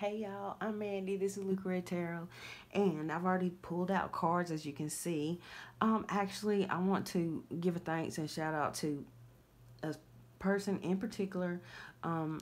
Hey y'all, I'm Mandy. This is Lucre Tarot, and I've already pulled out cards as you can see. Actually, I want to give a thanks and shout out to a person in particular. Um,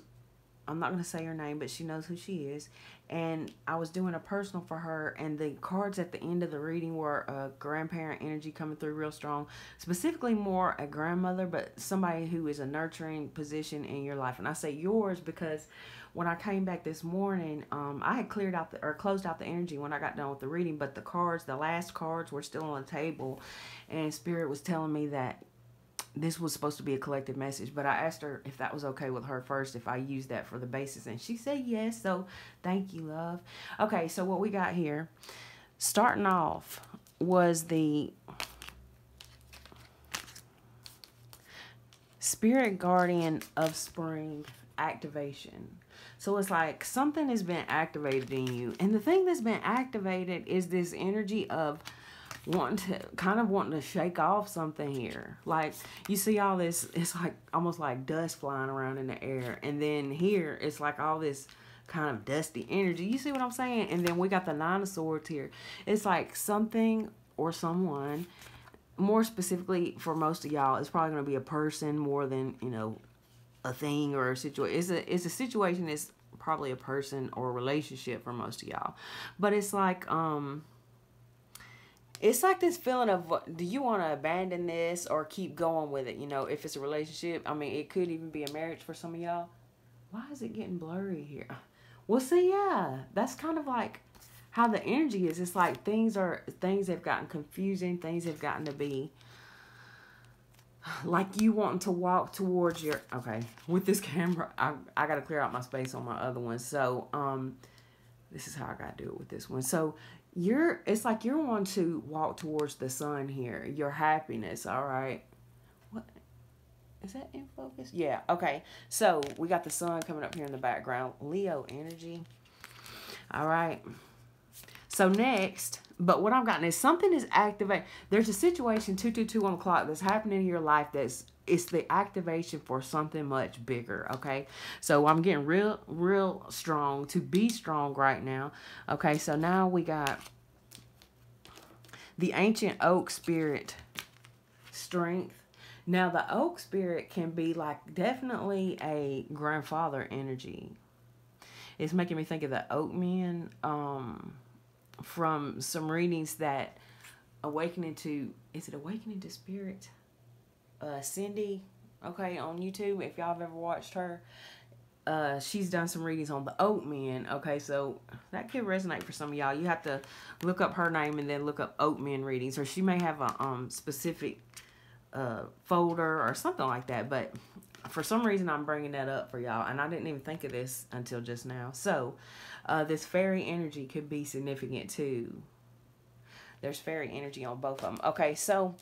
I'm not going to say her name, but she knows who she is. And I was doing a personal for her, and the cards at the end of the reading were a grandparent energy coming through real strong, specifically more a grandmother, but somebody who is a nurturing position in your life. And I say yours because when I came back this morning, I had cleared out or closed out the energy when I got done with the reading, but the last cards were still on the table, and Spirit was telling me that this was supposed to be a collective message, but I asked her if that was okay with her first, if I used that for the basis, and she said yes, so thank you, love. Okay, so what we got here, starting off, was the Spirit Guardian of Spring activation. So it's like something has been activated in you, and the thing that's been activated is this energy of wanting to shake off something here. Like, you see all this, it's like almost like dust flying around in the air, and then here it's like all this kind of dusty energy. You see what I'm saying? And then we got the Nine of Swords here. It's like something or someone, more specifically for most of y'all, it's probably going to be a person more than, you know, a thing or a situation. It's a situation that's probably a person or a relationship for most of y'all. But it's like this feeling of, do you want to abandon this or keep going with it? You know, if it's a relationship, I mean, it could even be a marriage for some of y'all. Why is it getting blurry here? Well, see, yeah, that's kind of like how the energy is. It's like things have gotten confusing. Things have gotten to be like you wanting to walk towards your, okay, with this camera, I got to clear out my space on my other one. So, this is how I got to do it with this one. So, it's like you're wanting to walk towards the sun here, your happiness, all right? What is that in focus? Yeah, okay. So we got the sun coming up here in the background, Leo energy. All right. So next, but what I've gotten is something is activated. There's a situation 222 on the clock that's happening in your life it's the activation for something much bigger, okay? So I'm getting real strong, to be strong right now. Okay, so now we got the Ancient Oak Spirit, strength. Now the Oak Spirit can be like definitely a grandfather energy. It's making me think of the Oak Men from some readings that is it Awakening to Spirit? Cindy, okay, on YouTube, if y'all have ever watched her, she's done some readings on the Oak Men. Okay, so that could resonate for some of y'all. You have to look up her name and then look up Oak Men readings, or she may have a specific folder or something like that. But for some reason, I'm bringing that up for y'all, and I didn't even think of this until just now. So this fairy energy could be significant too. There's fairy energy on both of them. Okay, so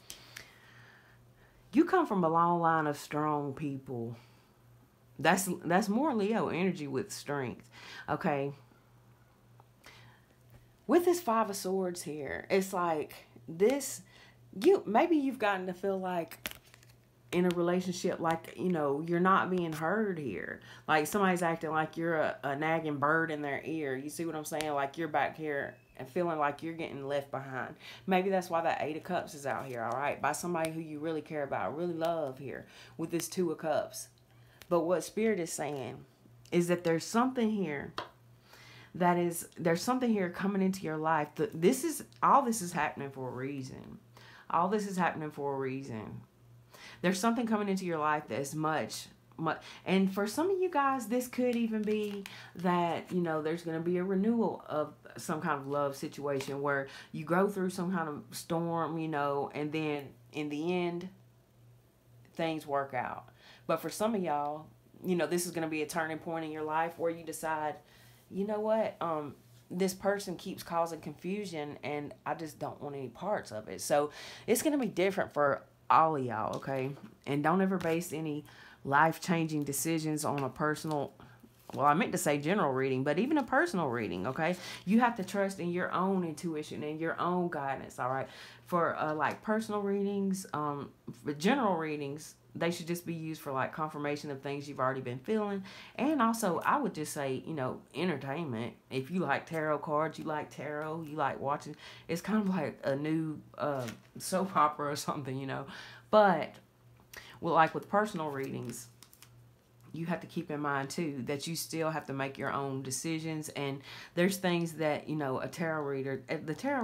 you come from a long line of strong people. That's more Leo energy with strength. Okay. With this Five of Swords here, it's like this, maybe you've gotten to feel like in a relationship, like, you know, you're not being heard here. Like somebody's acting like you're a nagging bird in their ear. You see what I'm saying? Like you're back here and feeling like you're getting left behind. Maybe that's why that Eight of Cups is out here, all right? By somebody who you really care about, really love here with this Two of Cups. But what Spirit is saying is that there's something here there's something here coming into your life. All this is happening for a reason. All this is happening for a reason. There's something coming into your life that's much, and for some of you guys, this could even be that, you know, there's going to be a renewal of some kind of love situation where you go through some kind of storm, you know, and then in the end, things work out. But for some of y'all, you know, this is going to be a turning point in your life where you decide, you know what, this person keeps causing confusion and I just don't want any parts of it. So it's going to be different for all of y'all, okay? And don't ever base any life-changing decisions on a personal, well, I meant to say general reading, but even a personal reading, okay? You have to trust in your own intuition and your own guidance, all right? For like personal readings, for general readings, They should just be used for like confirmation of things you've already been feeling. And also, I would just say, entertainment. If you like tarot cards, you like tarot, you like watching, it's kind of like a new soap opera or something. But, well, like with personal readings, you have to keep in mind too that you still have to make your own decisions, and there's things that the tarot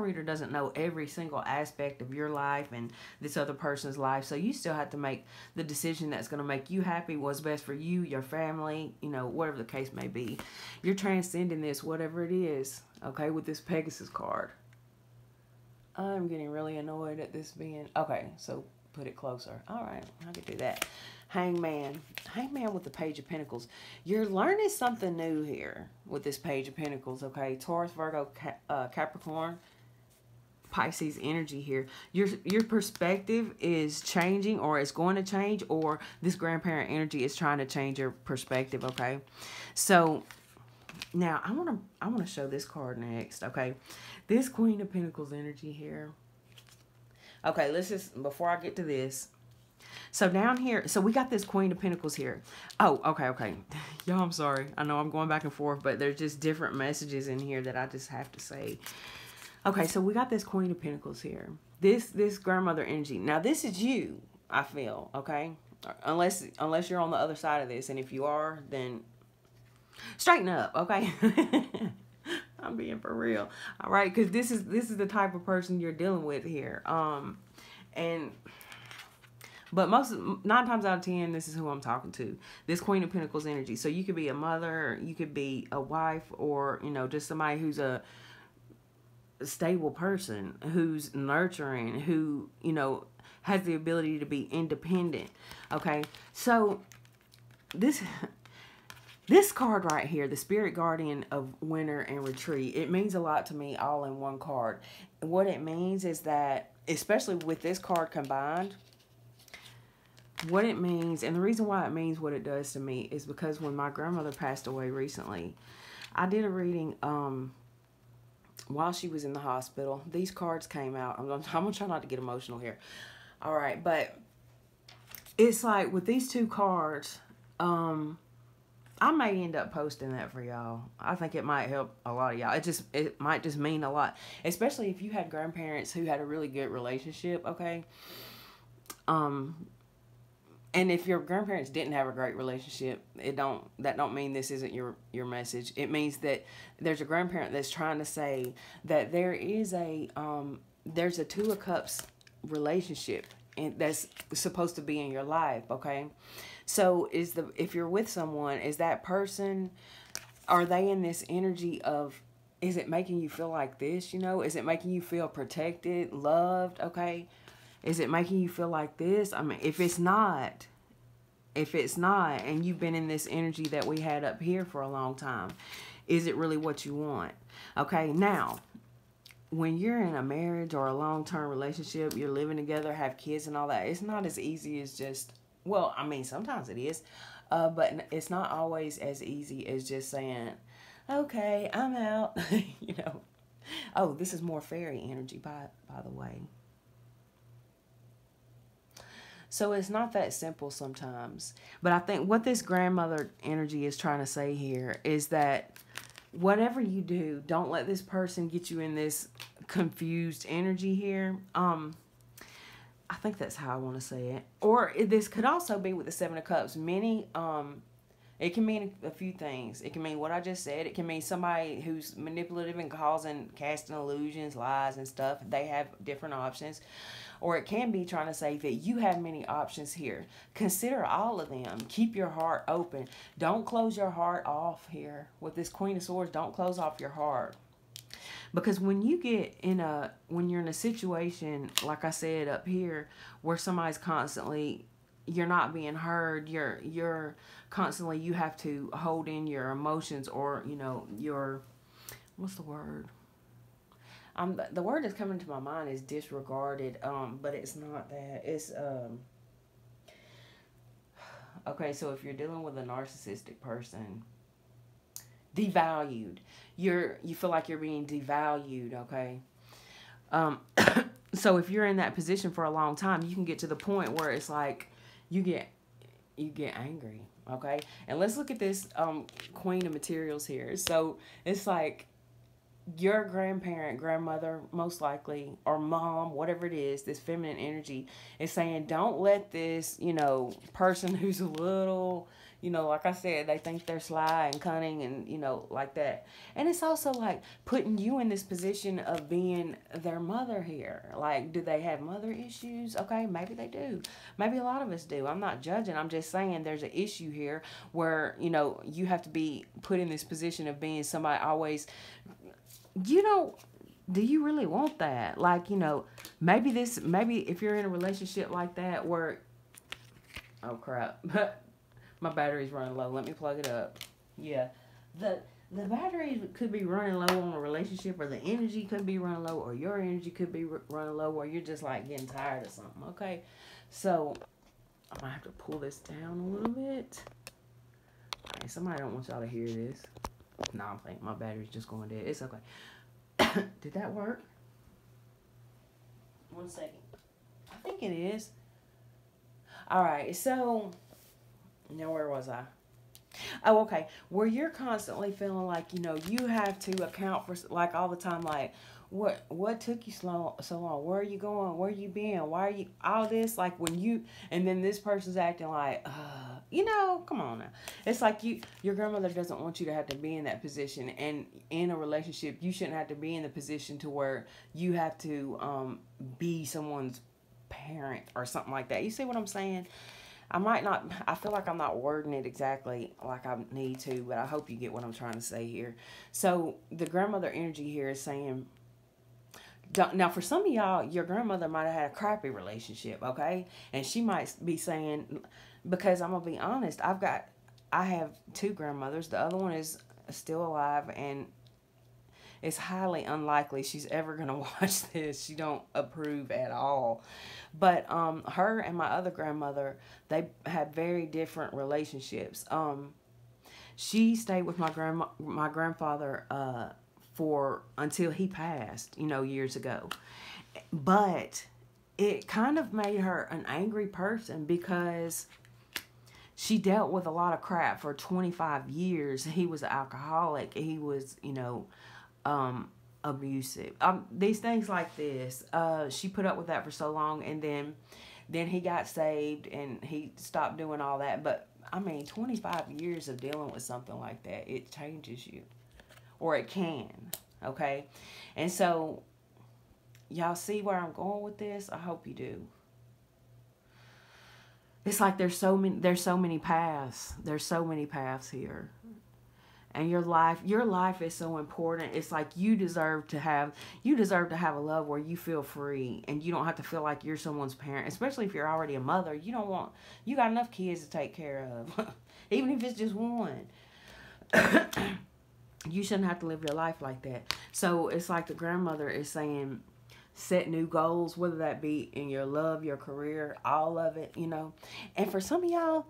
reader doesn't know every single aspect of your life and this other person's life, so you still have to make the decision that's going to make you happy, what's best for you, your family, whatever the case may be. You're transcending this, whatever it is, okay, with this Pegasus card. I'm getting really annoyed at this being okay, so put it closer. All right, I can do that. Hangman with the Page of Pentacles. You're learning something new here with this Page of Pentacles, okay? Taurus, Virgo, Capricorn, Pisces energy here. Your perspective is changing, or it's going to change, or this grandparent energy is trying to change your perspective, okay? So now I want to show this card next, okay? This Queen of Pentacles energy here. Okay, let's just, before I get to this, so down here, so we got this Queen of Pentacles here. Oh, okay. Y'all, I'm sorry. I know I'm going back and forth, but there's just different messages in here that I just have to say. Okay, so we got this Queen of Pentacles here. This grandmother energy. Now, this is you, I feel, okay? Unless you're on the other side of this, and if you are, then straighten up, okay? I'm being for real. All right, because this is the type of person you're dealing with here. But 9 times out of 10, this is who I'm talking to. This Queen of Pentacles energy. So you could be a mother, you could be a wife, or, just somebody who's a stable person, who's nurturing, who, has the ability to be independent. Okay. So this card right here, the Spirit Guardian of Winter and Retreat, it means a lot to me all in one card. What it means is that, especially with this card combined, what it means, and the reason why it means what it does to me, is because when my grandmother passed away recently, I did a reading while she was in the hospital. These cards came out. I'm going to try not to get emotional here. All right, but it's like with these two cards, I may end up posting that for y'all. I think it might help a lot of y'all. It might just mean a lot, especially if you had grandparents who had a really good relationship, okay? And if your grandparents didn't have a great relationship, that don't mean this isn't your message. It means that there's a grandparent that's trying to say that there's a Two of Cups relationship, and that's supposed to be in your life, okay? So if you're with someone, is that person, are they in this energy of, is it making you feel like this, Is it making you feel protected, loved, okay? Is it making you feel like this? I mean, if it's not, and you've been in this energy that we had up here for a long time, is it really what you want? Okay, now, when you're in a marriage or a long-term relationship, you're living together, have kids and all that, it's not as easy as just, well, I mean, sometimes it is, but it's not always as easy as just saying, okay, I'm out, Oh, this is more fairy energy, by the way. So it's not that simple sometimes. But I think what this grandmother energy is trying to say here is that whatever you do, don't let this person get you in this confused energy here. I think that's how I want to say it. Or this could also be with the Seven of Cups. It can mean a few things. It can mean what I just said. It can mean somebody who's manipulative and casting illusions, lies and stuff. They have different options. Or it can be trying to say that you have many options here. Consider all of them. Keep your heart open. Don't close your heart off here. With this Queen of Swords, don't close off your heart. Because when you're in a situation, like I said up here, where somebody's constantly, you're not being heard, you're constantly, you have to hold in your emotions, or, your, what's the word? The word that's coming to my mind is disregarded, but it's not that. It's, okay, so if you're dealing with a narcissistic person, devalued. You feel like you're being devalued, okay? So if you're in that position for a long time, you can get to the point where it's like you get angry. Okay, and let's look at this Queen of Materials here. So it's like your grandparent, grandmother, most likely, or mom, whatever it is, this feminine energy is saying, don't let this, person who's a little, like I said, they think they're sly and cunning and, like that. And it's also like putting you in this position of being their mother here. Like, do they have mother issues? Okay, maybe they do. Maybe a lot of us do. I'm not judging. I'm just saying there's an issue here where, you have to be put in this position of being somebody always, do you really want that? Like, maybe if you're in a relationship like that where, oh crap, my battery's running low. Let me plug it up. Yeah. The battery could be running low on a relationship, or the energy could be running low, or your energy could be running low, or you're just like getting tired of something. Okay. So, I might have to pull this down a little bit. All right, somebody don't want y'all to hear this. No, I'm thinking my battery's just going dead. It's okay. Did that work? 1 second. I think it is. All right. So, now where was I? Oh, okay. Where you're constantly feeling like, you have to account for, like, all the time, like, what took you so long? Where are you going? Where you been? Why are you, all this, like, when you, and then this person's acting like, come on now. It's like your grandmother doesn't want you to have to be in that position, and in a relationship, you shouldn't have to be in the position to where you have to be someone's parent or something like that. You see what I'm saying? I feel like I'm not wording it exactly like I need to, but I hope you get what I'm trying to say here. So the grandmother energy here is saying, now for some of y'all, your grandmother might have had a crappy relationship, okay? And she might be saying, because I'm going to be honest, I have 2 grandmothers. The other one is still alive, and it's highly unlikely she's ever going to watch this. She don't approve at all. But her and my other grandmother, they had very different relationships. She stayed with my grandfather for until he passed, years ago. But it kind of made her an angry person because she dealt with a lot of crap for 25 years. He was an alcoholic. He was, abusive. These things like this. She put up with that for so long, and then he got saved and he stopped doing all that. But I mean, 25 years of dealing with something like that, it changes you, or it can. Okay, and so y'all see where I'm going with this? I hope you do. It's like there's so many paths. There's so many paths here. And your life is so important. It's like you deserve to have a love where you feel free and you don't have to feel like you're someone's parent, especially if you're already a mother. You got enough kids to take care of. Even if it's just one. You shouldn't have to live your life like that. So it's like the grandmother is saying, set new goals, whether that be in your love, your career, all of it, And for some of y'all,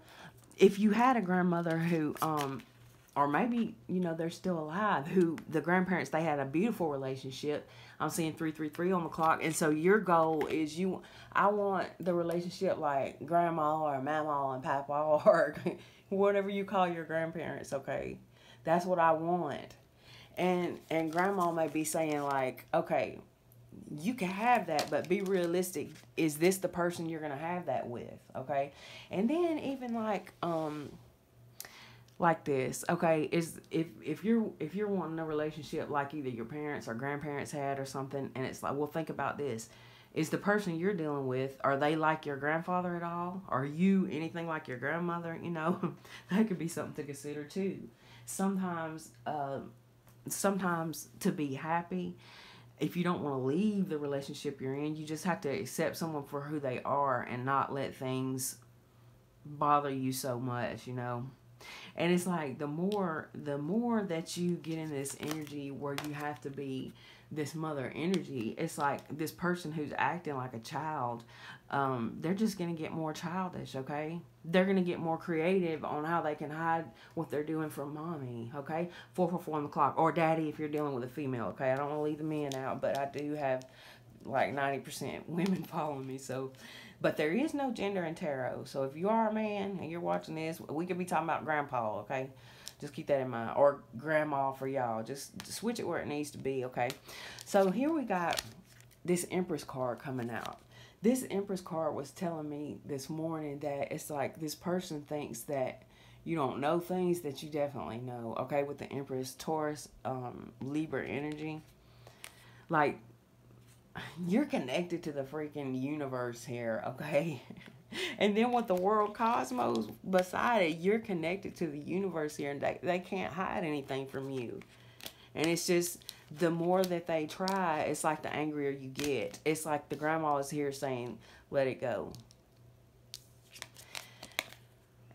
if you had a grandmother who, or maybe, they're still alive, who the grandparents, they had a beautiful relationship. I'm seeing 333 on the clock. And so your goal is I want the relationship like grandma or mama and papa or whatever you call your grandparents, okay? That's what I want. And grandma may be saying like, okay, you can have that, but be realistic. Is this the person you're going to have that with? Okay. And then even like this, okay, is if you're wanting a relationship like either your parents or grandparents had or something, and it's like, well, think about this. Is the person you're dealing with, are they like your grandfather at all? Are you anything like your grandmother? That could be something to consider too. Sometimes to be happy, if you don't want to leave the relationship you're in, you just have to accept someone for who they are and not let things bother you so much, And it's like the more that you get in this energy where you have to be this mother energy, it's like this person who's acting like a child, they're just going to get more childish, okay? They're going to get more creative on how they can hide what they're doing from mommy, okay? 444 on the clock. Or daddy if you're dealing with a female, okay? I don't want to leave the men out, but I do have like 90% women following me. So, but there is no gender in tarot. So if you are a man and you're watching this, we could be talking about grandpa, okay? Just keep that in mind. Or grandma for y'all. Just switch it where it needs to be, okay? So here we got this Empress card coming out. This Empress card was telling me this morning that it's like this person thinks that you don't know things that you definitely know, okay? With the Empress, Taurus, Libra energy. Like, you're connected to the freaking universe here, okay? And then with the world cosmos beside it, you're connected to the universe here, and they can't hide anything from you. And it's just, the more that they try, it's like the angrier you get. It's like the grandma is here saying, let it go.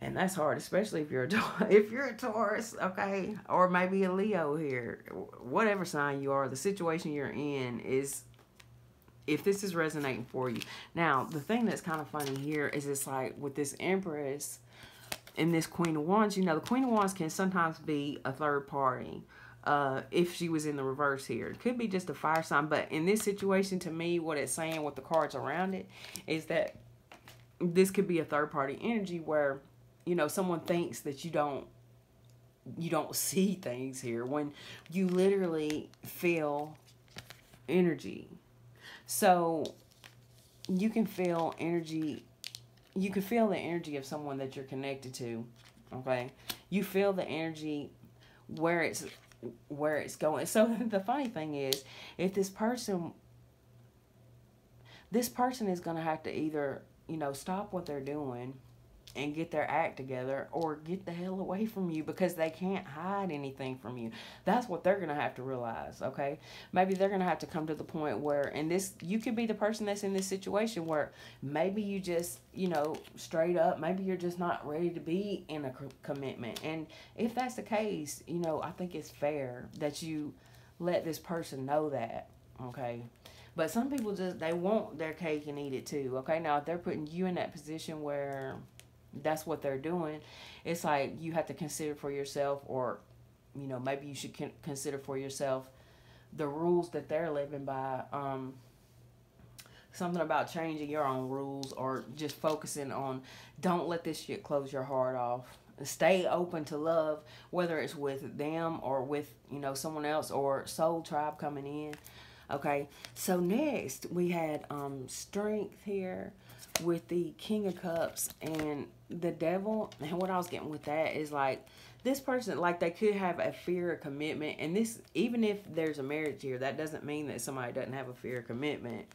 And that's hard, especially if you're a Taurus, okay? Or maybe a Leo here. Whatever sign you are, the situation you're in is, if this is resonating for you. Now, the thing that's kind of funny here is it's like with this Empress and this Queen of Wands, you know, the Queen of Wands can sometimes be a third party. If she was in the reverse here, it could be just a fire sign. But in this situation, to me, what it's saying with the cards around it is that this could be a third party energy where, you know, someone thinks that you don't see things here when you literally feel energy. So you can feel energy. You can feel the energy of someone that you're connected to. Okay, you feel the energy where it's going. So the funny thing is, if this person is going to have to either, you know, stop what they're doing and get their act together, or get the hell away from you, because they can't hide anything from you. That's what they're going to have to realize, okay? Maybe they're going to have to come to the point where, and this, you could be the person that's in this situation where maybe you just, you know, straight up, maybe you're just not ready to be in a commitment. And if that's the case, you know, I think it's fair that you let this person know that, okay? But some people just, they want their cake and eat it too, okay? Now, if they're putting you in that position where that's what they're doing, it's like you have to consider for yourself, or, you know, maybe you should consider for yourself the rules that they're living by. Something about changing your own rules, or just focusing on, don't let this shit close your heart off. Stay open to love, whether it's with them or with, you know, someone else, or soul tribe coming in. Okay, so next we had strength here with the King of Cups and the Devil. And what I was getting with that is like, this person, like, they could have a fear of commitment. And this, even if there's a marriage here, that doesn't mean that somebody doesn't have a fear of commitment.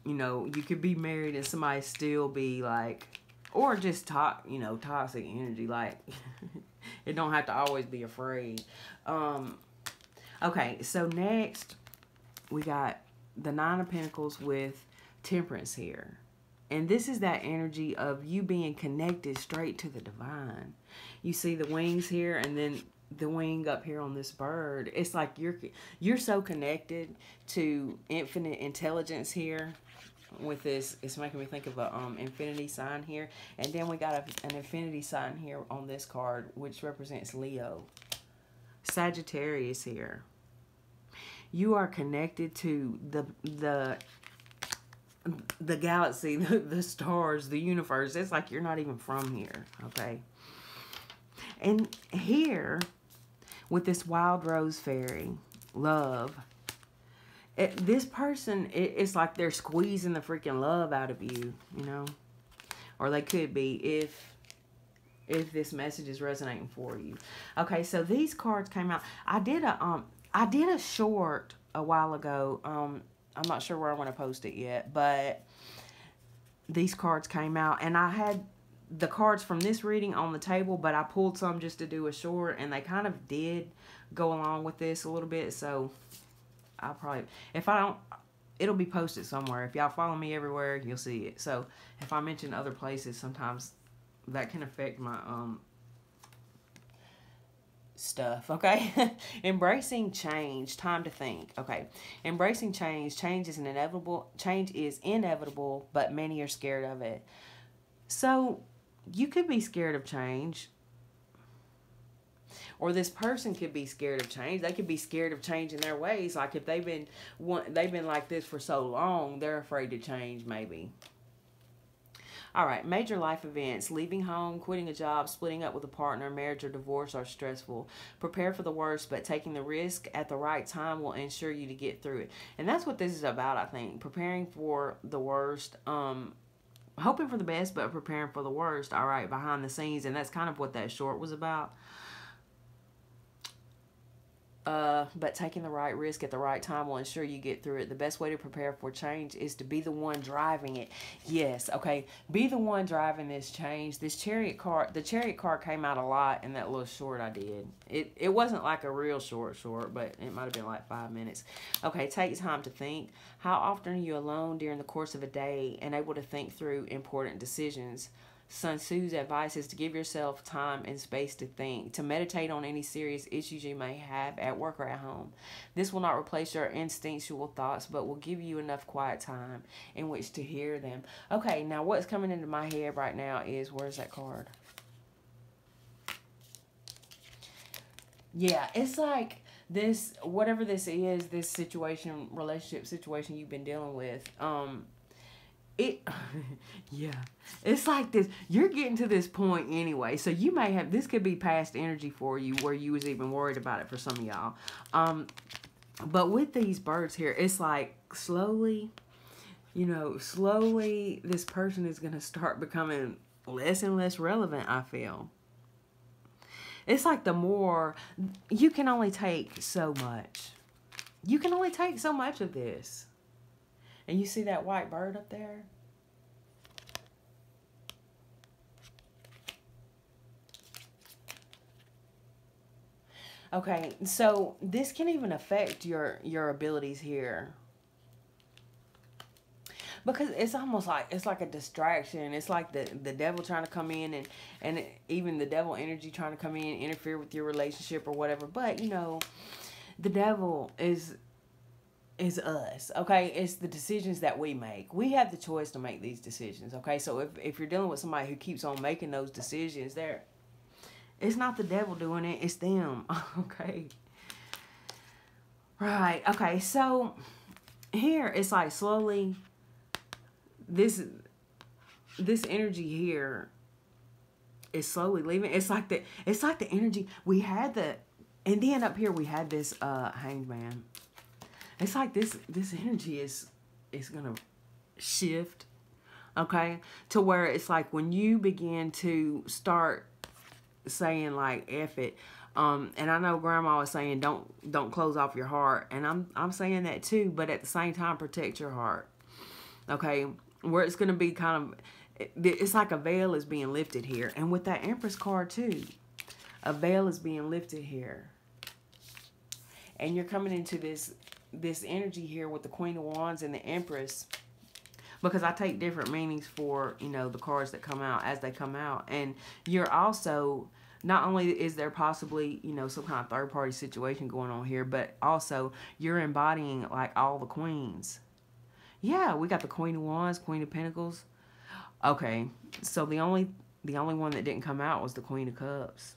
You know, you could be married and somebody still be like, or just you know, toxic energy. Like, it don't have to always be afraid. Okay, so next we got the Nine of Pentacles with Temperance here. And this is that energy of you being connected straight to the divine. You see the wings here, and then the wing up here on this bird. It's like you're so connected to infinite intelligence here with this. It's making me think of a infinity sign here. And then we got an infinity sign here on this card, which represents Leo. Sagittarius here. You are connected to the galaxy, the stars, the universe. It's like you're not even from here, okay? And here, with this Wild Rose Fairy, love, this person, it's like they're squeezing the freaking love out of you, you know? Or they could be, if this message is resonating for you. Okay, so these cards came out. I did a short a while ago. I'm not sure where I want to post it yet, but these cards came out, and I had the cards from this reading on the table, but I pulled some just to do a short, and they kind of did go along with this a little bit. So I'll probably, if I don't, it'll be posted somewhere. If y'all follow me everywhere, you'll see it. So if I mention other places, sometimes that can affect my stuff, okay? Embracing change, time to think. Okay, embracing change. Change is inevitable, but many are scared of it. So you could be scared of change, Or this person could be scared of change. They could be scared of changing their ways. Like if they've been like this for so long, they're afraid to change maybe. All right, major life events. Leaving home, quitting a job, splitting up with a partner, marriage or divorce are stressful. Prepare for the worst, but taking the risk at the right time will ensure you to get through it. And that's what this is about, I think. Preparing for the worst, hoping for the best, but preparing for the worst, all right, behind the scenes. And that's kind of what that short was about. But taking the right risk at the right time will ensure you get through it. The best way to prepare for change is to be the one driving it. Yes, okay. Be the one driving this change. This chariot card, the chariot card came out a lot in that little short I did. It wasn't like a real short, but it might have been like 5 minutes. Okay, take time to think. How often are you alone during the course of a day and able to think through important decisions? Sun Tzu's advice is to give yourself time and space to think, to meditate on any serious issues you may have at work or at home. This will not replace your instinctual thoughts, but will give you enough quiet time in which to hear them. Okay, now what's coming into my head right now is, where's that card? Yeah, it's like this, whatever this is, this situation, relationship situation you've been dealing with, yeah, it's like this, you're getting to this point anyway, so you may have, this could be past energy for you where you was even worried about it for some of y'all. But with these birds here, it's like slowly, slowly this person is going to start becoming less and less relevant, I feel. It's like the more, you can only take so much. You can only take so much of this. And you see that white bird up there? Okay, so this can even affect your abilities here. Because it's almost like, it's like a distraction. It's like the devil trying to come in and even the devil energy trying to come in and interfere with your relationship or whatever. But, the devil is us, okay? It's the decisions that we make. We have the choice to make these decisions, okay? So if you're dealing with somebody who keeps on making those decisions, it's not the devil doing it, it's them, okay? Right, okay, so here it's like slowly, this energy here is slowly leaving. It's like the energy we had, and then up here we had this Hanged Man. It's like this energy is gonna shift, okay, to where it's like when you begin to start saying like F it, and I know Grandma was saying don't close off your heart, and I'm saying that too, but at the same time protect your heart, okay, where it's gonna be kind of, it's like a veil is being lifted here, and with that Empress card too, a veil is being lifted here, and you're coming into this energy here with the Queen of Wands and the Empress, because I take different meanings for, the cards that come out as they come out. And you're also, not only is there possibly, some kind of third-party situation going on here, but also you're embodying, like, all the queens. Yeah, we got the Queen of Wands, Queen of Pentacles. Okay, so the only one that didn't come out was the Queen of Cups.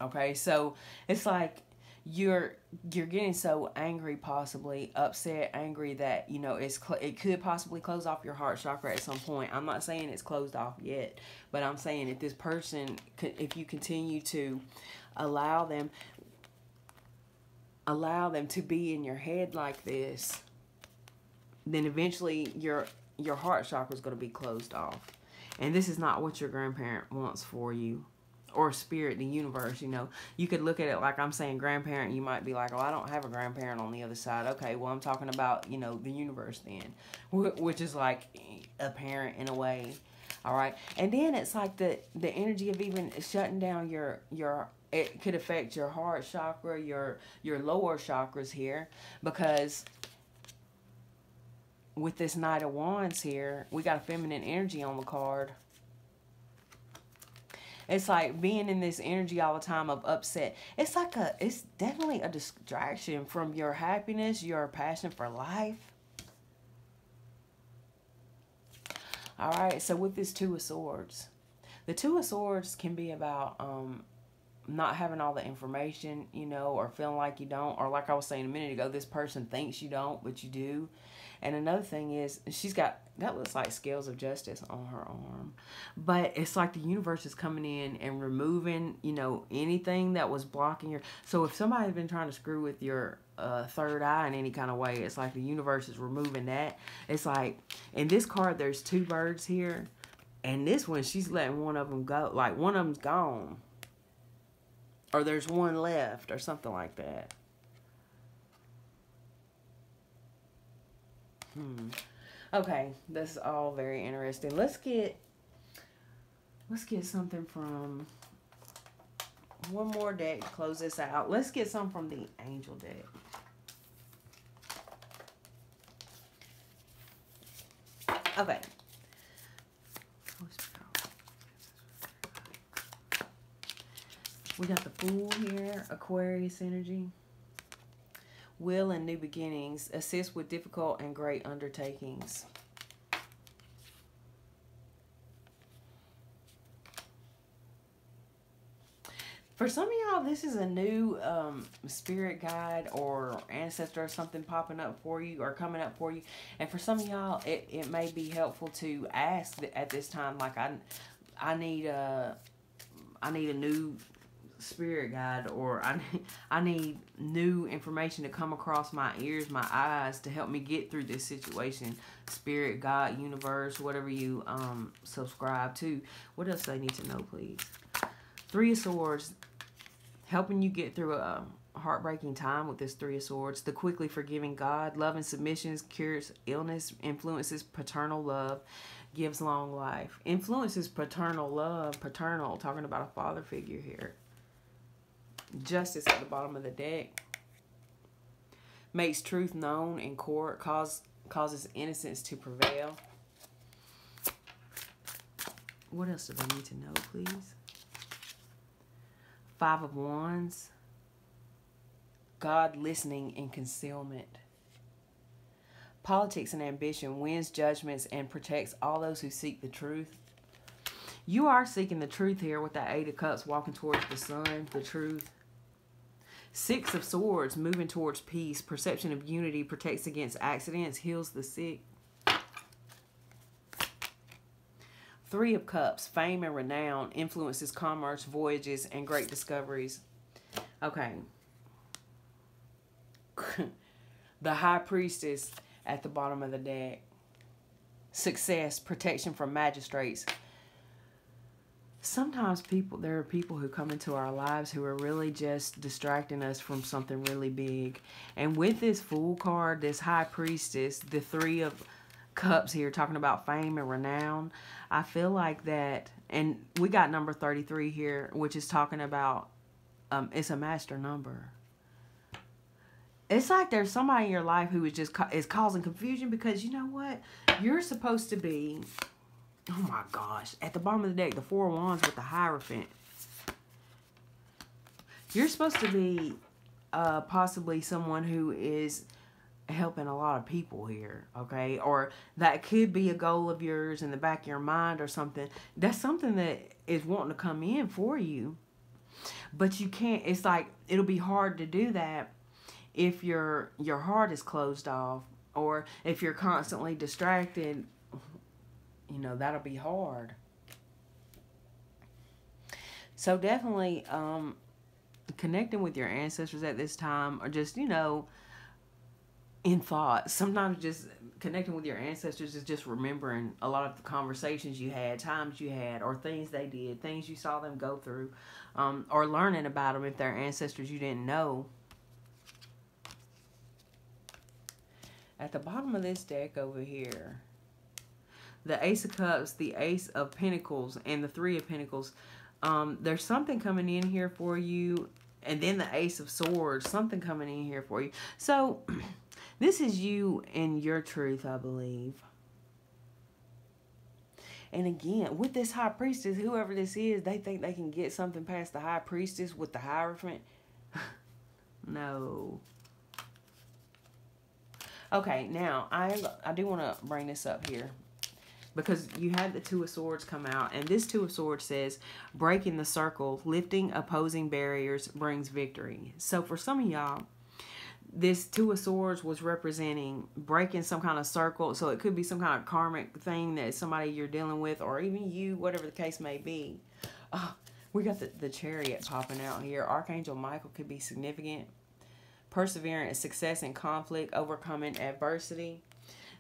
Okay, so it's like, you're getting so angry, possibly upset, angry that it could possibly close off your heart chakra at some point. I'm not saying it's closed off yet, but I'm saying if this person, if you continue to allow them to be in your head like this, then eventually your heart chakra is going to be closed off, and this is not what your grandparent wants for you. Or spirit, the universe, you could look at it like I'm saying grandparent. You might be like, oh, I don't have a grandparent on the other side. Okay, well, I'm talking about, the universe then, which is like a parent in a way. All right. And then it's like the energy of even shutting down your it could affect your heart chakra, your lower chakras here, because with this Knight of Wands here, we got a feminine energy on the card. It's like being in this energy all the time of upset. It's like it's definitely a distraction from your happiness, your passion for life. All right, so with this Two of Swords. The Two of Swords can be about not having all the information, you know, or feeling like you don't, or like I was saying a minute ago, this person thinks you don't, but you do. And another thing is, she's got, that looks like scales of justice on her arm, but it's like the universe is coming in and removing, you know, anything that was blocking your. So if somebody's been trying to screw with your third eye in any kind of way, it's like the universe is removing that. It's like in this card, there's two birds here, and this one, she's letting one of them go. Like one of them's gone, or there's one left, or something like that. Okay, this is all very interesting. Let's get something from one more deck to close this out. Let's get some from the Angel deck. Okay. We got the Fool here, Aquarius energy. Will and new beginnings. Assist with difficult and great undertakings. For some of y'all, this is a new spirit guide or ancestor or something popping up for you or coming up for you. And for some of y'all, it may be helpful to ask at this time, like, I need a new spirit guide, or I need new information to come across my ears, my eyes, to help me get through this situation. Spirit, God, universe, whatever you subscribe to. What else do they need to know, please? Three of Swords, helping you get through a heartbreaking time with this Three of Swords. The quickly forgiving God, love and submissions, cures illness, influences paternal love, gives long life. Influences paternal love, paternal, talking about a father figure here. Justice at the bottom of the deck. Makes truth known in court, causes innocence to prevail. What else do they need to know, please? Five of Wands. God listening in concealment. Politics and ambition, wins judgments and protects all those who seek the truth. You are seeking the truth here with that Eight of Cups, walking towards the sun, the truth. Six of Swords, moving towards peace. Perception of unity, protects against accidents, heals the sick. Three of Cups, fame and renown, influences commerce, voyages, and great discoveries. Okay. The High Priestess at the bottom of the deck. Success, protection from magistrates. Sometimes there are people who come into our lives who are really just distracting us from something really big. And with this Fool card, this High Priestess, the Three of Cups here, talking about fame and renown, I feel like that, and we got number 33 here, which is talking about, it's a master number. It's like there's somebody in your life who is causing confusion, because you know what? You're supposed to be... Oh my gosh. At the bottom of the deck, the Four of Wands with the Hierophant. You're supposed to be possibly someone who is helping a lot of people here, okay? Or that could be a goal of yours in the back of your mind or something. That's something that is wanting to come in for you. But you can't, it's like, it'll be hard to do that if your heart is closed off, or if you're constantly distracted. You know, that'll be hard. So definitely connecting with your ancestors at this time, or just, you know, in thought. Sometimes just connecting with your ancestors is just remembering a lot of the conversations you had, times you had, or things they did, things you saw them go through, or learning about them if they're ancestors you didn't know. At the bottom of this deck over here, the Ace of Cups, the Ace of Pentacles, and the Three of Pentacles. There's something coming in here for you. And then the Ace of Swords, something coming in here for you. So, this is you and your truth, I believe. And again, with this High Priestess, whoever this is, they think they can get something past the High Priestess with the Hierophant. No. Okay, now, I do want to bring this up here. because you had the Two of Swords come out, and this Two of Swords says breaking the circle, lifting opposing barriers brings victory. So for some of y'all, this Two of Swords was representing breaking some kind of circle. So it could be some kind of karmic thing that somebody you're dealing with, or even you, whatever the case may be. We got the Chariot popping out here. Archangel Michael could be significant. Perseverance, success in conflict, overcoming adversity.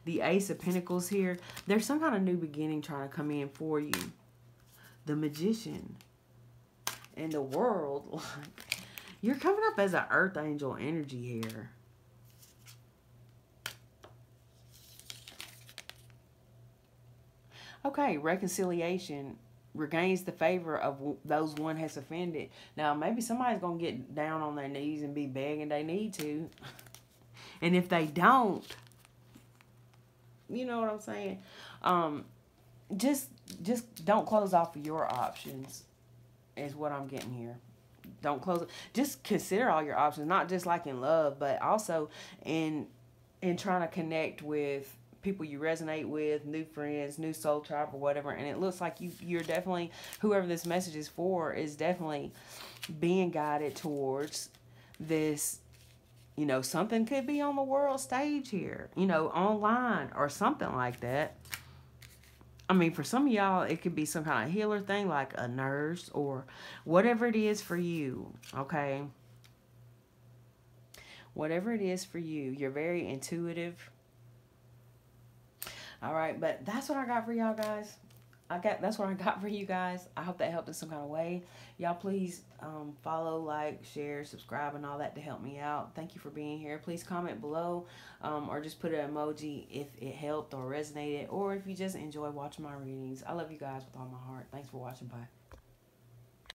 The Ace of Pentacles here. There's some kind of new beginning trying to come in for you. The Magician. And the World. You're coming up as an Earth Angel energy here. Okay, reconciliation regains the favor of those one has offended. Now, maybe somebody's going to get down on their knees and be begging they need to. And if they don't, you know what I'm saying? Just don't close off your options is what I'm getting here. Don't close it. Just consider all your options, not just like in love, but also in trying to connect with people you resonate with, new friends, new soul tribe or whatever. And it looks like you're definitely, whoever this message is for, is definitely being guided towards this. You know, something could be on the world stage here, you know, online or something like that. I mean, for some of y'all, it could be some kind of healer thing, like a nurse or whatever it is for you, okay? Whatever it is for you. You're very intuitive. All right, but that's what I got for y'all guys. That's what I got for you guys. I hope that helped in some kind of way. Y'all please follow, like, share, subscribe, and all that to help me out. Thank you for being here. Please comment below or just put an emoji if it helped or resonated, or if you just enjoy watching my readings. I love you guys with all my heart. Thanks for watching. Bye.